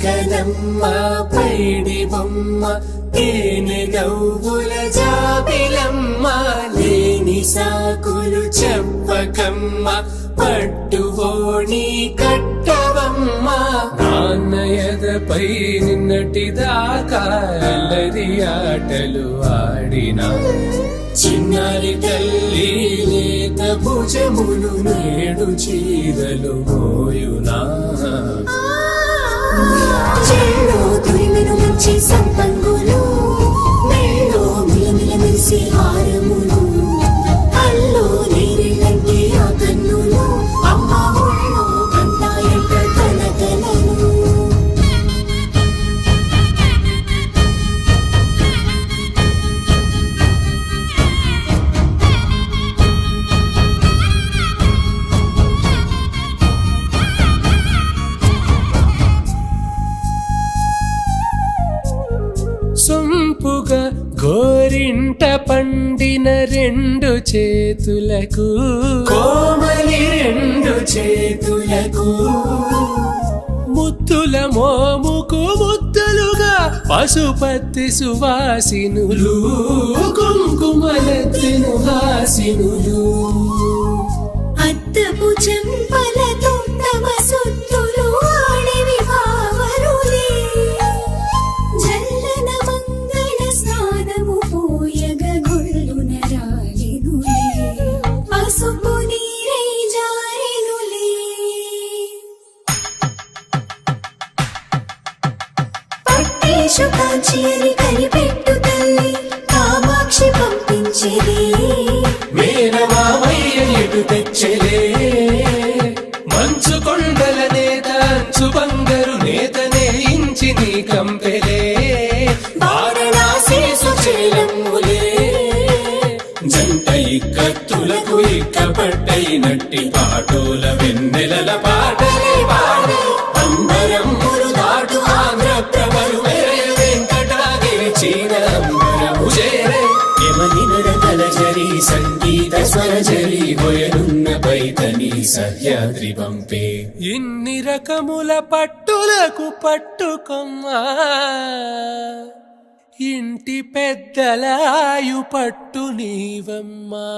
చిలకలమ్మ పైడి బొమ్మ తేనె నవ్వుల జాబిలమ్మ లేని సాకులు చెప్పకమ్మ పట్టువోణి కట్టవమ్మ నాన్నయదపై నిన్నటిదాకా అల్లరి ఆటలు ఆడినా చిన్నారి తల్లి లేత భుజములు నేడు చీరలు మోయునా చెల్లో తురిమెను మంచి సంపంగులు మెల్లో మిలమిల మెరిసే హారములు అల్లో నీరిళ్ళంటి ఆ కన్నులు అమ్మ ఒళ్ళో కంటాయంట కలకలను సొంపుగా గోరింట పండిన రెండు చేతులకు కోమలి రెండు చేతులకు ముద్దుల మోముకు ముద్దులుగా పశుపతి సువాసినులు కుంకుమలెత్తిను హాసినులు అద్దపు చెంపలతో తమ సొత్తులు ఆడివి భావరులే జల్లన మంగళ స్నానము పోయగ గొల్లున రాలినులే పసుపు నీరై జారినులే పట్టేషు కాంచియని కనిపెట్టు తల్లి కామాక్షి పంపించేది మేనమామయ్య ఎటు తెచ్చలే మంచు కొండల నేత అంచు బంగారు నేతనే ఇంచి నీ కంపెలే వారణాసి సుచేలమ్ములే జంట ఇక్కత్తులకు ఇక్కపట్టయినట్టి పాటోల వెన్నెలల పాటలే పాడే అంబరమ్ములు దాటు ఆంధ్ర ప్రభలు మెరయ వెంకటాగిరి చీన అంబరము చేరే యమని నడకల జరి సంగీత స్వర జరి హొయనున్న పైతని సహ్యాద్రి పంపే ఇన్ని రకముల పట్టులకు పట్టుకొమ్మా ఇంటి పెద్దలాయు పట్టు నీవమ్మా